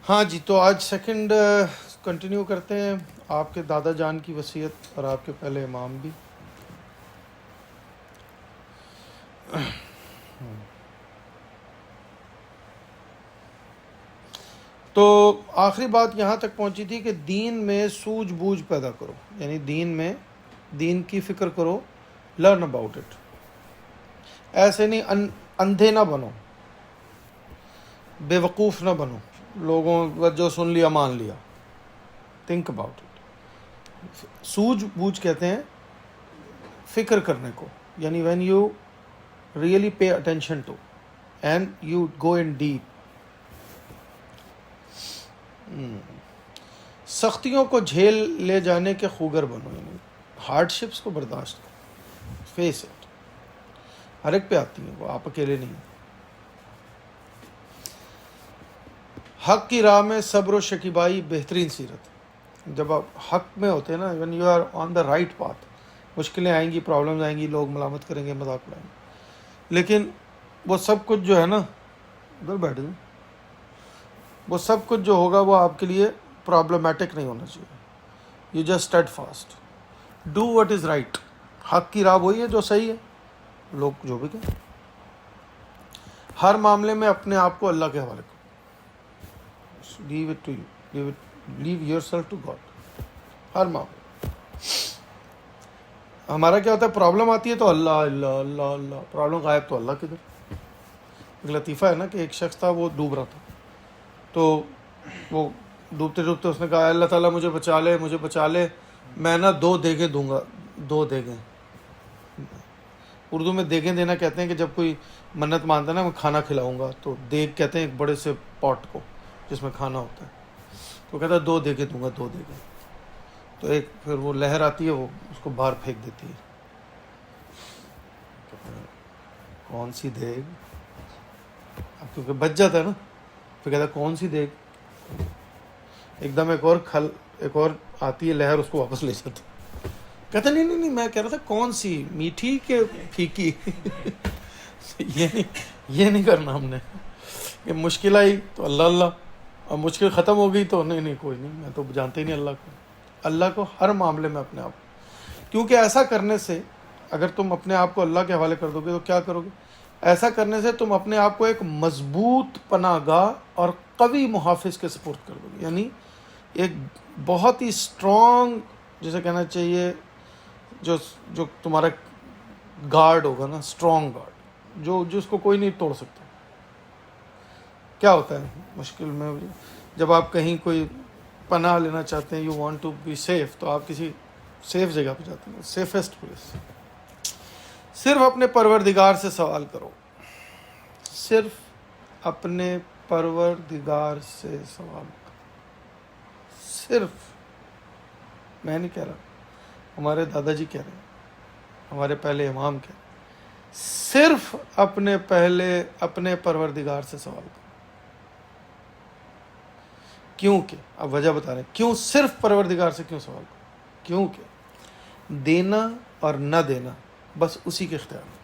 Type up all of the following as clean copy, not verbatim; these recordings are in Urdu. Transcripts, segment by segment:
ہاں جی، تو آج سیکنڈ کنٹینیو کرتے ہیں آپ کے دادا جان کی وصیت اور آپ کے پہلے امام بھی. تو آخری بات یہاں تک پہنچی تھی کہ دین میں سوجھ بوجھ پیدا کرو، یعنی دین کی فکر کرو، لرن اباؤٹ اٹ. ایسے نہیں اندھے نہ بنو، بے وقوف نہ بنو، لوگوں جو سن لیا مان لیا. Think about it. سوجھ بوجھ کہتے ہیں فکر کرنے کو، یعنی when you really pay attention to and you go in deep. سختیوں کو جھیل لے جانے کے خوگر بنو، یعنی ہارڈ شپس کو برداشت کرو. فیس اٹ، ہر ایک پہ آتی ہیں، وہ آپ اکیلے نہیں. حق کی راہ میں صبر و شکیبائی بہترین سیرت. جب آپ حق میں ہوتے ہیں نا، when you are on the right path، مشکلیں آئیں گی، پرابلمز آئیں گی، لوگ ملامت کریں گے، مذاق اڑائیں گے، لیکن وہ سب کچھ جو ہے نا، ادھر بیٹھ جائیں، وہ سب کچھ جو ہوگا وہ آپ کے لیے پرابلمیٹک نہیں ہونا چاہیے. You just steadfast, do what is right. حق کی راہ وہی ہے جو صحیح ہے، لوگ جو بھی کہیں. ہر معاملے میں اپنے آپ کو اللہ کے حوالے کرو. Leave it to you, leave yourself to God. ہر معاملے. ہمارا کیا ہوتا ہے، پرابلم آتی ہے تو اللہ اللہ اللہ اللہ، پرابلم غائب تو اللہ کدھر. ایک لطیفہ ہے نا کہ ایک شخص تھا، وہ ڈوب رہا تھا، تو وہ ڈوبتے ڈوبتے اس نے کہا اللہ تعالیٰ مجھے بچا لے، مجھے بچا لے، میں نا 2 دیگیں دوں گا. 2 دیگیں، اردو میں دیگیں دینا کہتے ہیں کہ جب کوئی منت مانتا ہے نا، میں کھانا کھلاؤں گا، تو دیگ کہتے ہیں ایک بڑے سے پاٹ کو جس میں کھانا ہوتا ہے. تو کہتا ہے 2 دیگیں دوں گا، 2 دیگیں. تو ایک پھر وہ لہر آتی ہے، وہ اس کو باہر پھینک دیتی ہے. کون سی دیگ؟ اب کیونکہ بچ جاتا ہے نا، پھر کہتا ہے کون سی دیگ. ایک دم ایک اور آتی ہے لہر، اس کو واپس لے جاتی. کہتا نہیں میں کہہ رہا تھا کون سی، میٹھی کہ پھیکی. یہ نہیں کرنا ہم نے کہ مشکل آئی تو اللہ اللہ، اور مشکل ختم ہو گئی تو نہیں کوئی نہیں، میں تو جانتے ہی نہیں اللہ کو. اللہ کو ہر معاملے میں اپنے آپ، کیونکہ ایسا کرنے سے اگر تم اپنے آپ کو اللہ کے حوالے کر دو گے تو کیا کرو گے؟ ایسا کرنے سے تم اپنے آپ کو ایک مضبوط پناہ گاہ اور قوی محافظ کے سپرد کر دو گے. یعنی ایک بہت ہی اسٹرانگ، جسے کہنا چاہیے، جو تمہارا گارڈ ہوگا نا، اسٹرانگ گارڈ، جس کو کوئی نہیں توڑ سکتا. کیا ہوتا ہے مشکل میں، جب آپ کہیں کوئی پناہ لینا چاہتے ہیں، you want to be safe, تو آپ کسی سیف جگہ پہ جاتے ہیں، سیفسٹ پلیس. صرف اپنے پروردگار سے سوال کرو، صرف اپنے پروردگار سے سوال کرو. صرف، میں نہیں کہہ رہا، ہمارے دادا جی کہہ رہے ہیں، ہمارے پہلے امام کہہ رہے ہیں، صرف اپنے پروردگار سے سوال کرو. کیونکہ اب وجہ بتا رہے ہیں کیوں صرف پروردگار سے کیوں سوال کرو. کیونکہ دینا اور نہ دینا بس اسی کے اختیار میں.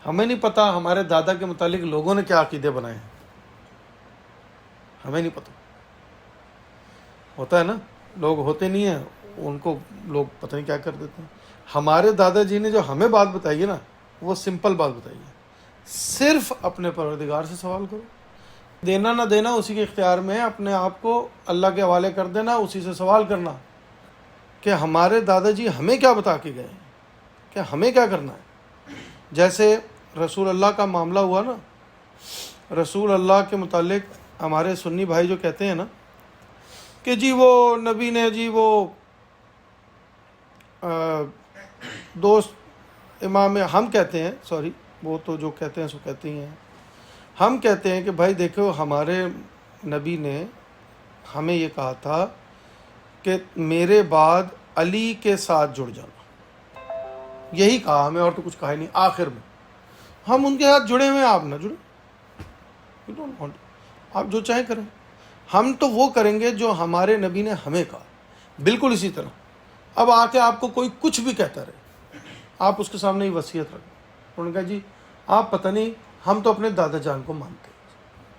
ہمیں نہیں پتا ہمارے دادا کے متعلق لوگوں نے کیا عقیدے بنائے ہیں، ہمیں نہیں پتا. ہوتا ہے نا، لوگ ہوتے نہیں ہیں، ان کو لوگ پتہ نہیں کیا کر دیتے ہیں. ہمارے دادا جی نے جو ہمیں بات بتائی ہے نا، وہ سمپل بات بتائی ہے، صرف اپنے پروردگار سے سوال کرو. دینا نہ دینا اسی کے اختیار میں ہے. اپنے آپ کو اللہ کے حوالے کر دینا، اسی سے سوال کرنا کہ ہمارے دادا جی ہمیں کیا بتا کے گئے ہیں، کہ ہمیں کیا کرنا ہے. جیسے رسول اللہ کا معاملہ ہوا نا، رسول اللہ کے متعلق ہمارے سنی بھائی جو کہتے ہیں نا کہ جی وہ نبی نے، جی وہ دوست امام، ہم کہتے ہیں، سوری، وہ تو جو کہتے ہیں سو کہتے ہی ہیں، ہم کہتے ہیں کہ بھائی دیکھو، ہمارے نبی نے ہمیں یہ کہا تھا کہ میرے بعد علی کے ساتھ جڑ جانا، یہی کہا ہمیں، اور تو کچھ کہا ہی نہیں. آخر میں ہم ان کے ساتھ جڑے ہوئے ہیں، آپ نہ جڑے، آپ جو چاہیں کریں. ہم تو وہ کریں گے جو ہمارے نبی نے ہمیں کہا. بالکل اسی طرح اب آ کے آپ کو کوئی کچھ بھی کہتا رہے، آپ اس کے سامنے ہی وصیت رکھیں. انہوں نے کہا جی آپ پتہ نہیں، ہم تو اپنے دادا جان کو مانتے ہیں.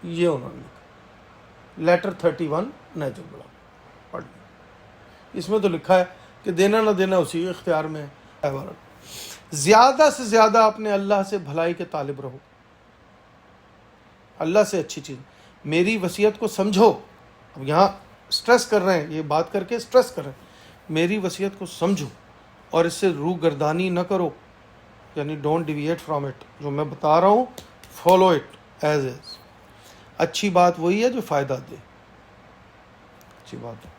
یہ انہوں نے لکھا لیٹر 31 نہج البلاغہ پڑھ لیا. اس میں تو لکھا ہے کہ دینا نہ دینا اسی کے اختیار میں ہے. زیادہ سے زیادہ اپنے اللہ سے بھلائی کے طالب رہو. اللہ سے اچھی چیز. میری وصیت کو سمجھو. اب یہاں سٹریس کر رہے ہیں, یہ بات کر کے سٹریس کر رہے ہیں, میری وصیت کو سمجھو اور اس سے روح گردانی نہ کرو, یعنی ڈونٹ ڈیویٹ فرام اٹ. جو میں بتا رہا ہوں فالو اٹ ایز از. اچھی بات وہی ہے جو فائدہ دے, اچھی بات ہے.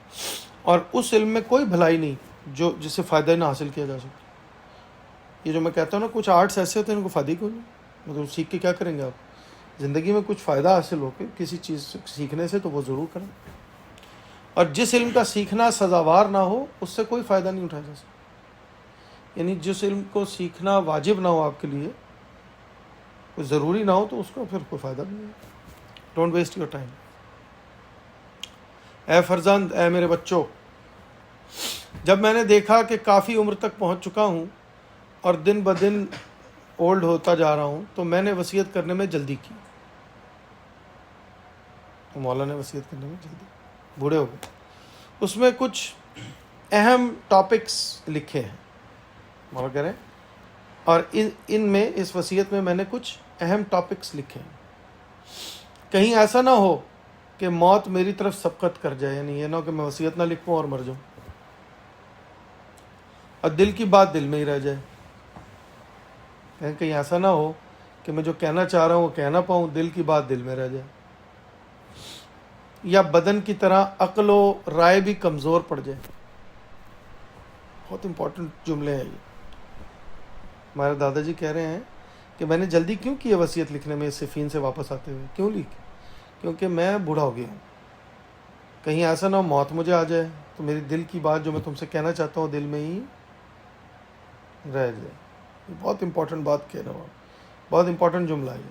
اور اس علم میں کوئی بھلائی نہیں جو جس سے فائدہ نہ حاصل کیا جا سکے. یہ جو میں کہتا ہوں نا, کچھ آرٹس ایسے ہوتے ہیں ان کو فائدہ کیوں نہیں, مطلب سیکھ کے کیا کریں گے آپ. زندگی میں کچھ فائدہ حاصل ہو کے کسی چیز سیکھنے سے تو وہ ضرور کریں. اور جس علم کا سیکھنا سزاوار نہ ہو اس سے کوئی فائدہ نہیں اٹھایا جا سکتا. یعنی جس علم کو سیکھنا واجب نہ ہو آپ کے لیے, کوئی ضروری نہ ہو, تو اس کا پھر کوئی فائدہ بھی نہیں. Don't waste your time. اے فرزند, اے میرے بچوں, جب میں نے دیکھا کہ کافی عمر تک پہنچ چکا ہوں اور دن بدن اولڈ ہوتا جا رہا ہوں, تو میں نے وصیت کرنے میں جلدی کی. تو مولا نے وصیت کرنے میں جلدی, بوڑھے ہو گئے. اس میں کچھ اہم ٹاپکس لکھے ہیں, مولا کہہ رہے ہیں, اور ان میں اس وصیت میں نے کچھ اہم ٹاپکس لکھے ہیں. کہیں ایسا نہ ہو کہ موت میری طرف سبقت کر جائے, یعنی یہ نہ ہو کہ میں وصیت نہ لکھوں اور مر جاؤں, اور دل کی بات دل میں ہی رہ جائے. کہیں ایسا نہ ہو کہ میں جو کہنا چاہ رہا ہوں وہ کہہ نہ پاؤں, دل کی بات دل میں رہ جائے. یا بدن کی طرح عقل و رائے بھی کمزور پڑ جائے. بہت امپورٹنٹ جملے ہیں یہ. ہمارے دادا جی کہہ رہے ہیں کہ میں نے جلدی کیوں کی ہے وصیت لکھنے میں, صفین سے واپس آتے ہوئے کیوں لکھی, کیونکہ میں بوڑھا ہو گیا ہوں. کہیں ایسا نہ ہو موت مجھے آ جائے تو میری دل کی بات جو میں تم سے کہنا چاہتا ہوں دل میں ہی رہ جائے. بہت امپورٹنٹ بات کہہ رہا ہوں, بہت امپورٹنٹ جملہ ہے.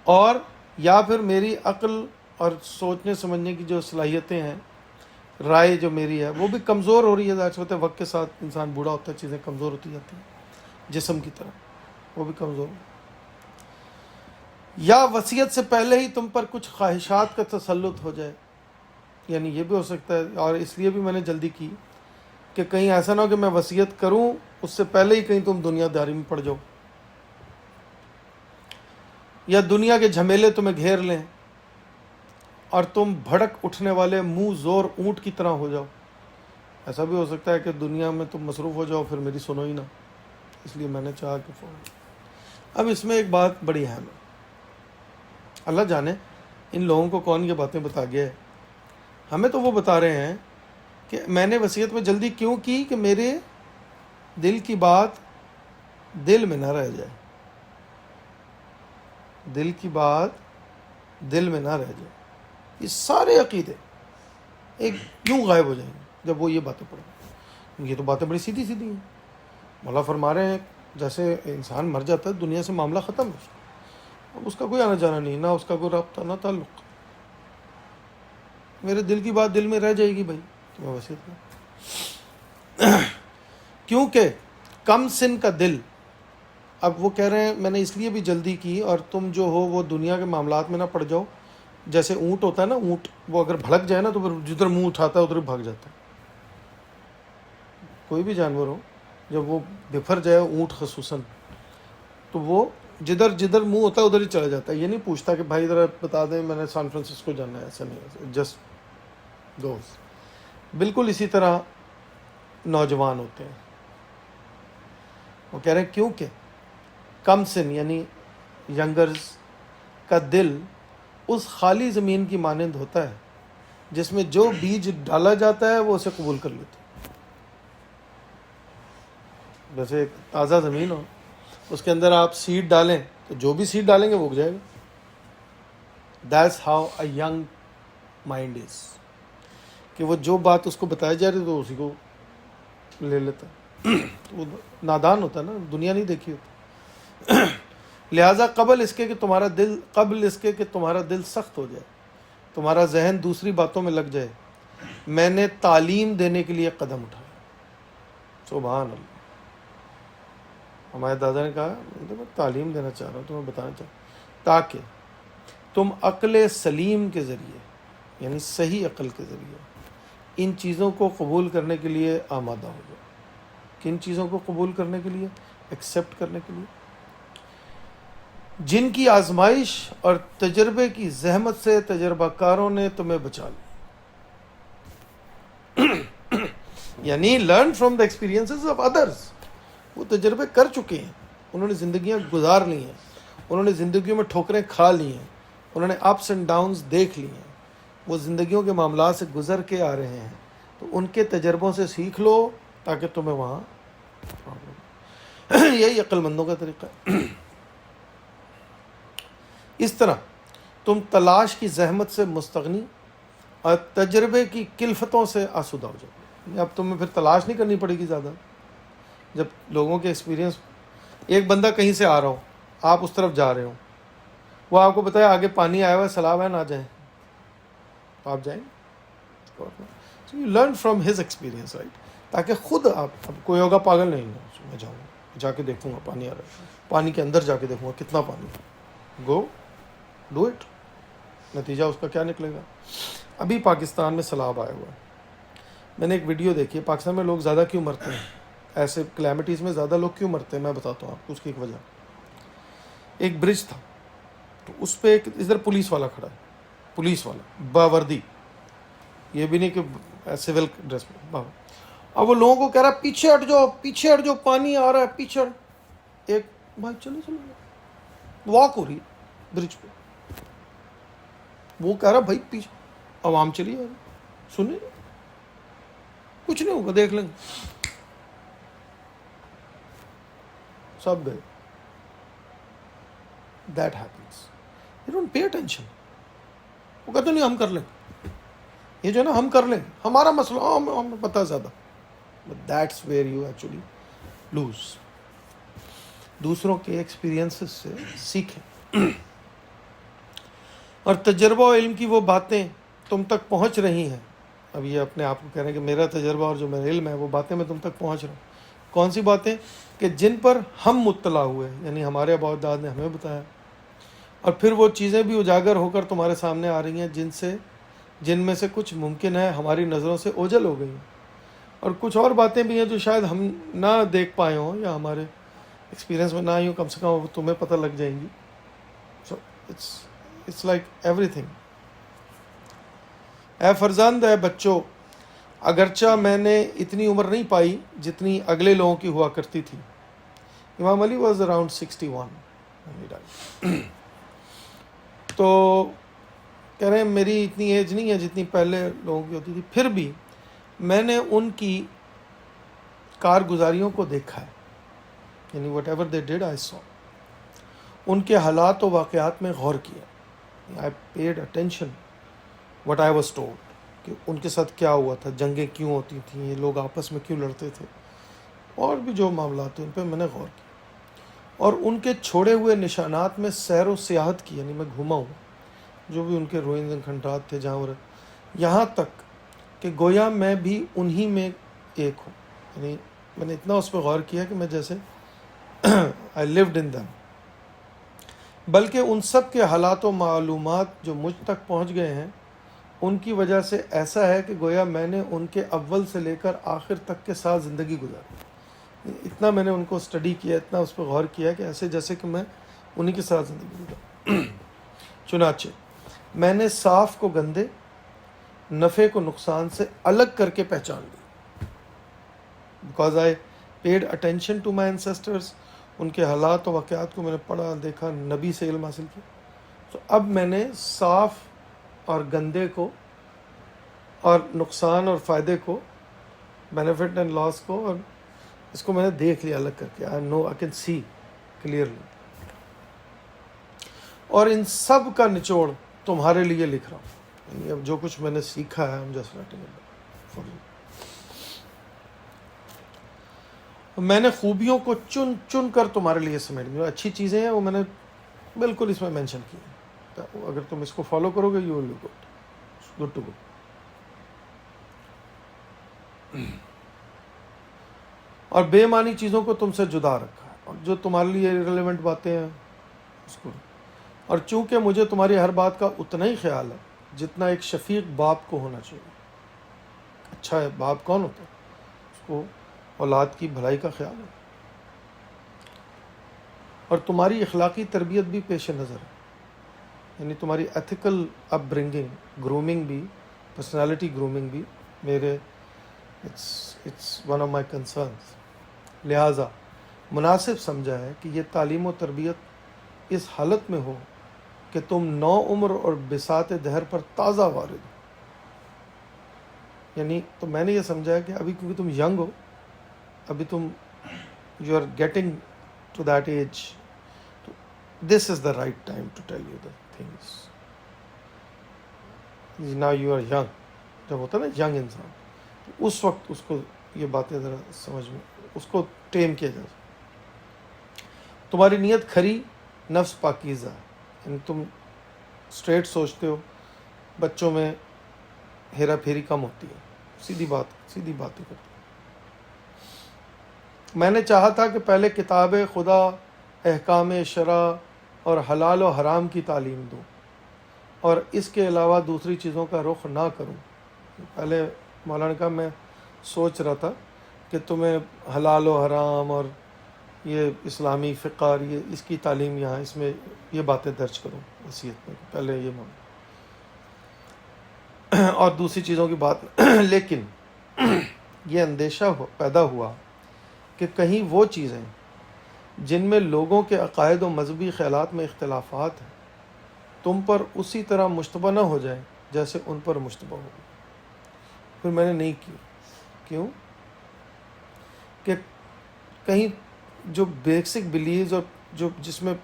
اور یا پھر میری عقل اور سوچنے سمجھنے کی جو صلاحیتیں ہیں, رائے جو میری ہے, وہ بھی کمزور ہو رہی ہے. ظاہر ہوتا ہے وقت کے ساتھ انسان بوڑھا ہوتا ہے, چیزیں کمزور ہوتی جاتی ہیں, جسم کی طرح وہ بھی کمزور ہو. یا وصیت سے پہلے ہی تم پر کچھ خواہشات کا تسلط ہو جائے, یعنی یہ بھی ہو سکتا ہے. اور اس لیے بھی میں نے جلدی کی کہ کہیں ایسا نہ ہو کہ میں وصیت کروں اس سے پہلے ہی کہیں تم دنیا داری میں پڑ جاؤ, یا دنیا کے جھمیلے تمہیں گھیر لیں اور تم بھڑک اٹھنے والے منہ زور اونٹ کی طرح ہو جاؤ. ایسا بھی ہو سکتا ہے کہ دنیا میں تم مصروف ہو جاؤ, پھر میری سنو ہی نہ. اس لیے میں نے چاہا کہ فوراً. اب اس میں ایک بات بڑی اہم ہے, اللہ جانے ان لوگوں کو کون یہ باتیں بتا گیا ہے. ہمیں تو وہ بتا رہے ہیں کہ میں نے وصیت میں جلدی کیوں کی کہ میرے دل کی بات دل میں نہ رہ جائے, دل کی بات دل میں نہ رہ جائے. یہ سارے عقیدے ایک یوں غائب ہو جائیں گے جب وہ یہ باتیں پڑھیں. یہ تو باتیں بڑی سیدھی سیدھی ہیں. مولا فرما رہے ہیں جیسے انسان مر جاتا ہے دنیا سے معاملہ ختم ہے, اب اس کا کوئی آنا جانا نہیں, نہ اس کا کوئی رابطہ نہ تعلق. میرے دل کی بات دل میں رہ جائے گی بھائی, تو میں وصیت کروں. کیونکہ کم سن کا دل, اب وہ کہہ رہے ہیں میں نے اس لیے بھی جلدی کی اور تم جو ہو وہ دنیا کے معاملات میں نہ پڑ جاؤ. جیسے اونٹ ہوتا ہے نا, اونٹ وہ اگر بھڑک جائے نا تو پھر جدھر منہ اٹھاتا ہے ادھر بھاگ جاتا ہے. کوئی بھی جانور ہو جب وہ بفر جائے, اونٹ خصوصاً, تو وہ جدھر جدھر منہ ہوتا ہے ادھر ہی چلا جاتا ہے. یہ نہیں پوچھتا کہ بھائی ذرا بتا دیں میں نے سان فرانسسکو جانا ہے, ایسا نہیں, جسٹ گوز. بالکل اسی طرح نوجوان ہوتے ہیں. وہ کہہ رہے ہیں کیونکہ کم سن یعنی ینگرز کا دل اس خالی زمین کی مانند ہوتا ہے جس میں جو بیج ڈالا جاتا ہے وہ اسے قبول کر لیتا ہے. جیسے ایک تازہ زمین ہو, اس کے اندر آپ سیڈ ڈالیں تو جو بھی سیڈ ڈالیں گے وہ اگ جائے گا. That's how a young mind is, کہ وہ جو بات اس کو بتائی جا رہی تو اسی کو لے لیتا ہے. وہ نادان ہوتا ہے نا, دنیا نہیں دیکھی ہوتی. لہٰذا قبل اس کے کہ تمہارا دل سخت ہو جائے, تمہارا ذہن دوسری باتوں میں لگ جائے, میں نے تعلیم دینے کے لیے قدم اٹھایا. سبحان اللہ. ہمارے دادا نے کہا میں تعلیم دینا چاہ رہا ہوں, تمہیں بتانا چاہتا ہوں تاکہ تم عقل سلیم کے ذریعے یعنی صحیح عقل کے ذریعے ان چیزوں کو قبول کرنے کے لیے آمادہ ہو جاؤ. کن چیزوں کو قبول کرنے کے لیے؟ ایکسیپٹ کرنے کے لیے جن کی آزمائش اور تجربے کی زحمت سے تجربہ کاروں نے تمہیں بچا لیا. یعنی learn from the experiences of others. وہ تجربے کر چکے ہیں, انہوں نے زندگیاں گزار لی ہیں, انہوں نے زندگیوں میں ٹھوکریں کھا لی ہیں, انہوں نے اپس اینڈ ڈاؤنز دیکھ لی ہیں, وہ زندگیوں کے معاملات سے گزر کے آ رہے ہیں. تو ان کے تجربوں سے سیکھ لو تاکہ تمہیں وہاں یہی عقل مندوں کا طریقہ ہے. اس طرح تم تلاش کی زحمت سے مستغنی اور تجربے کی کلفتوں سے آسودہ ہو جاؤ. اب تمہیں پھر تلاش نہیں کرنی پڑے گی زیادہ. جب لوگوں کے ایکسپیرینس, ایک بندہ کہیں سے آ رہا ہو, آپ اس طرف جا رہے ہو, وہ آپ کو بتائے آگے پانی آیا ہوا ہے, سیلاب ہے, نہ جائیں, تو آپ جائیں. So you learn from his experience, right? تاکہ خود آپ, اب کوئی ہوگا پاگل نہیں ہے, میں جاؤں گا, جا کے دیکھوں گا پانی آ رہا ہے, پانی کے اندر جا کے دیکھوں گا کتنا پانی ہے. Go do it. نتیجہ اس کا کیا نکلے گا؟ ابھی پاکستان میں سیلاب آیا ہوا ہے. میں نے ایک ویڈیو دیکھی ہے, پاکستان میں لوگ زیادہ کیوں مرتے ہیں, ایسے کلیمٹیز میں زیادہ لوگ کیوں مرتے ہیں, میں بتاتا ہوں آپ کو اس کی ایک وجہ. ایک برج تھا, تو اس پہ ایک ادھر پولیس والا کھڑا ہے, پولیس والا باوردی, یہ بھی نہیں کہ سول ڈریس میں. اب وہ لوگوں کو کہہ رہا ہے پیچھے ہٹ جاؤ, پیچھے ہٹ جاؤ, پانی آ رہا ہے, پیچھے ہٹ. ایک بھائی چلو چلو واک ہو رہی ہے برج پہ, وہ کہہ رہا بھائی پیچھے, عوام چلی آ رہی, سنیں کچھ نہیں ہوگا, دیکھ لیں گے. سب گئے. That happens. You don't pay attention. وہ کہتے نہیں ہم کر لیں, یہ جو ہے نا ہم کر لیں, ہمارا مسئلہ ہمیں پتہ زیادہ. But that's where you actually lose. دوسروں کے ایکسپیرینسز سے سیکھیں, اور تجربہ و علم کی وہ باتیں تم تک پہنچ رہی ہیں. اب یہ اپنے آپ کو کہہ رہے ہیں کہ میرا تجربہ اور جو میرا علم ہے وہ باتیں میں تم تک پہنچ رہا ہوں. کون سی باتیں؟ کہ جن پر ہم مطلع ہوئے, یعنی ہمارے آباء و اجداد نے ہمیں بتایا, اور پھر وہ چیزیں بھی اجاگر ہو کر تمہارے سامنے آ رہی ہیں جن میں سے کچھ ممکن ہے ہماری نظروں سے اوجھل ہو گئی ہیں, اور کچھ اور باتیں بھی ہیں جو شاید ہم نہ دیکھ پائے ہوں یا ہمارے ایکسپیرینس میں نہ آئی ہوں, کم سے کم وہ تمہیں پتہ لگ جائیں گی. So it's like everything. اے فرزند, اے بچوں, اگرچہ میں نے اتنی عمر نہیں پائی جتنی اگلے لوگوں کی ہوا کرتی تھی. امام علی was around 61 when he died. تو کہہ رہے ہیں میری اتنی ایج نہیں ہے جتنی پہلے لوگوں کی ہوتی تھی, پھر بھی میں نے ان کی کارگزاریوں کو دیکھا ہے, یعنی whatever they did I saw. ان کے حالات و واقعات میں غور کیا. I paid attention what I was told, کہ ان کے ساتھ کیا ہوا تھا, جنگیں کیوں ہوتی تھیں, یہ لوگ آپس میں کیوں لڑتے تھے, اور بھی جو معاملات تھے ان پہ میں نے غور کیا. اور ان کے چھوڑے ہوئے نشانات میں سیر و سیاحت کی, یعنی میں گھوما ہوں جو بھی ان کے روئنز اینڈ کھنڈرات تھے جہاں وہ, یہاں تک کہ گویا میں بھی انہی میں ایک ہوں. یعنی میں نے اتنا اس پہ غور کیا کہ میں جیسے I lived in them. بلکہ ان سب کے حالات و معلومات جو مجھ تک پہنچ گئے ہیں ان کی وجہ سے ایسا ہے کہ گویا میں نے ان کے اول سے لے کر آخر تک کے ساتھ زندگی گزاری. اتنا میں نے ان کو اسٹڈی کیا, اتنا اس پہ غور کیا کہ ایسے جیسے کہ میں انہی کے ساتھ زندگی گزاری. چنانچہ میں نے صاف کو گندے, نفع کو نقصان سے الگ کر کے پہچان لی. Because I paid attention to my ancestors, ان کے حالات و واقعات کو میں نے پڑھا دیکھا, نبی سے علم حاصل کیا. تو اب میں نے صاف اور گندے کو, اور نقصان اور فائدے کو, بینیفٹ اینڈ لاس کو, اور اس کو میں نے دیکھ لیا الگ کر کے. I can see clearly. اور ان سب کا نچوڑ تمہارے لیے لکھ رہا ہوں. یعنی اب جو کچھ میں نے سیکھا ہے, I'm just writing it down for you. میں نے خوبیوں کو چن چن کر تمہارے لیے سمیٹ دیا. اچھی چیزیں ہیں وہ میں نے بالکل اس میں مینشن کی ہیں. اگر تم اس کو فالو کرو گے, you will be good to go. اور بے معنی چیزوں کو تم سے جدا رکھا ہے, اور جو تمہارے لیے ریلیونٹ باتیں ہیں اس کو. اور چونکہ مجھے تمہاری ہر بات کا اتنا ہی خیال ہے جتنا ایک شفیق باپ کو ہونا چاہیے. اچھا ہے باپ کون ہوتا ہے؟ اس کو اولاد کی بھلائی کا خیال ہے. اور تمہاری اخلاقی تربیت بھی پیش نظر ہے، یعنی تمہاری ایتھیکل اپ برنگنگ، گرومنگ بھی، پرسنالٹی گرومنگ بھی میرے it's one of my concerns. لہٰذا مناسب سمجھا ہے کہ یہ تعلیم و تربیت اس حالت میں ہو کہ تم نو عمر اور بساط دہر پر تازہ وارد ہو. یعنی تو میں نے یہ سمجھا ہے کہ ابھی کیونکہ تم ینگ ہو، ابھی تم you are getting to that age, this is the right time to tell you the things. Now you are young. جب ہوتا ہے نا ینگ انسان، تو اس وقت اس کو یہ باتیں ذرا سمجھ میں، اس کو ٹیم کیا جائے. تمہاری نیت کھری، نفس پاکیزہ، یعنی تم اسٹریٹ سوچتے ہو، بچوں میں ہیرا پھیری کم ہوتی ہے، سیدھی باتیں کرتے. میں نے چاہا تھا کہ پہلے کتاب خدا، احکام شرع اور حلال و حرام کی تعلیم دوں اور اس کے علاوہ دوسری چیزوں کا رخ نہ کروں. پہلے مولانا کا میں سوچ رہا تھا کہ تمہیں حلال و حرام اور یہ اسلامی فقہ اور یہ اس کی تعلیم یہاں اس میں یہ باتیں درج کروں وصیت میں، پہلے یہ اور دوسری چیزوں کی بات. لیکن یہ اندیشہ پیدا ہوا کہ کہیں وہ چیزیں جن میں لوگوں کے عقائد و مذہبی خیالات میں اختلافات ہیں تم پر اسی طرح مشتبہ نہ ہو جائیں جیسے ان پر مشتبہ ہو. پھر میں نے نہیں کی. کیوں؟ کہ کہیں جو بیسک بلیوز اور جو جس میں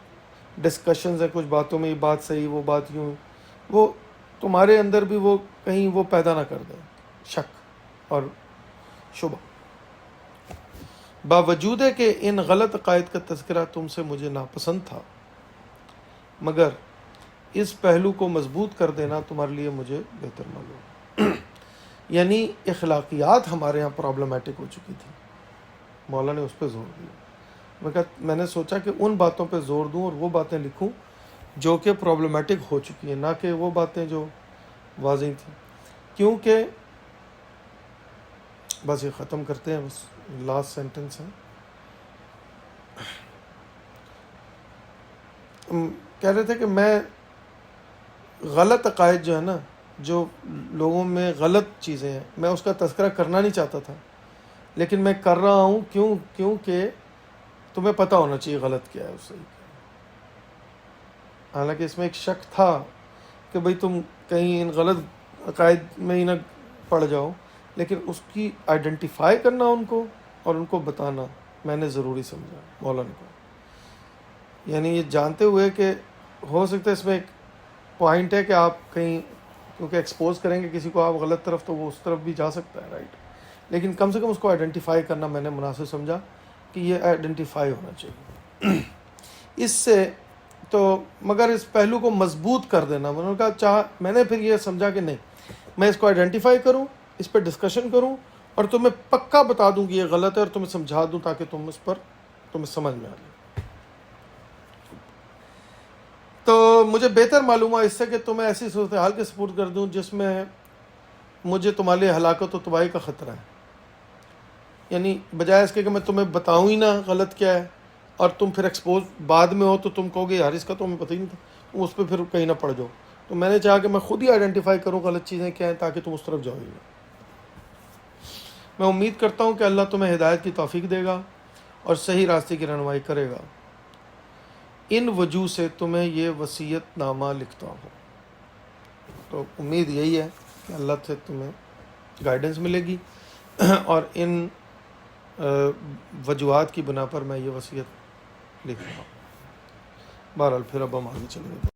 ڈسکشنز ہیں، کچھ باتوں میں یہ بات صحیح، وہ بات یوں، وہ تمہارے اندر بھی وہ کہیں وہ پیدا نہ کر دیں شک اور شبہ. باوجود ہے کہ ان غلط عقائد کا تذکرہ تم سے مجھے ناپسند تھا، مگر اس پہلو کو مضبوط کر دینا تمہارے لیے مجھے بہتر معلوم. یعنی اخلاقیات ہمارے ہاں پرابلمٹک ہو چکی تھی. مولا نے اس پہ زور دیا. میں نے سوچا کہ ان باتوں پہ زور دوں اور وہ باتیں لکھوں جو کہ پرابلمٹک ہو چکی ہیں، نہ کہ وہ باتیں جو واضح تھیں. کیونکہ بس یہ ختم کرتے ہیں، بس لاسٹ سینٹنس ہے. کہہ رہے تھے کہ میں غلط عقائد جو ہے نا، جو لوگوں میں غلط چیزیں ہیں، میں اس کا تذکرہ کرنا نہیں چاہتا تھا، لیکن میں کر رہا ہوں. کیونکہ تمہیں پتہ ہونا چاہیے غلط کیا ہے اس سے. حالانکہ اس میں ایک شک تھا کہ بھئی تم کہیں ان غلط عقائد میں ہی نہ پڑ جاؤ، لیکن اس کی آئیڈینٹیفائی کرنا ان کو اور ان کو بتانا میں نے ضروری سمجھا مولانا کو. یعنی یہ جانتے ہوئے کہ ہو سکتا ہے اس میں ایک پوائنٹ ہے کہ آپ کہیں کیونکہ ایکسپوز کریں گے کسی کو آپ غلط طرف، تو وہ اس طرف بھی جا سکتا ہے، رائٹ. لیکن کم سے کم اس کو آئیڈینٹیفائی کرنا میں نے مناسب سمجھا کہ یہ آئیڈینٹیفائی ہونا چاہیے. اس سے تو مگر اس پہلو کو مضبوط کر دینا، میں نے کہا میں نے پھر یہ سمجھا کہ نہیں، میں اس کو آئیڈینٹیفائی کروں، اس پہ ڈسکشن کروں اور تمہیں پکا بتا دوں کہ یہ غلط ہے اور تمہیں سمجھا دوں تاکہ تم اس پر تمہیں سمجھ میں آ جائے. تو مجھے بہتر معلوم ہوا اس سے کہ تمہیں ایسی صورتحال کے سپورٹ کر دوں جس میں مجھے تمہارے لیے ہلاکت و تباہی کا خطرہ ہے. یعنی بجائے اس کے کہ میں تمہیں بتاؤں ہی نہ غلط کیا ہے اور تم پھر ایکسپوز بعد میں ہو تو تم کہو گے یار اس کا تو ہمیں پتہ ہی نہیں تھا، تم اس پہ پھر کہیں نہ پڑ جاؤ. تو میں نے چاہا کہ میں خود ہی آئیڈینٹیفائی کروں غلط چیزیں کیا ہیں تاکہ تم اس طرف جاؤ. میں امید کرتا ہوں کہ اللہ تمہیں ہدایت کی توفیق دے گا اور صحیح راستے کی رہنمائی کرے گا. ان وجوہ سے تمہیں یہ وصیت نامہ لکھتا ہوں. تو امید یہی ہے کہ اللہ سے تمہیں گائیڈنس ملے گی اور ان وجوہات کی بنا پر میں یہ وصیت لکھ رہا ہوں. بہرحال پھر اب ہم آگے چلیں گے.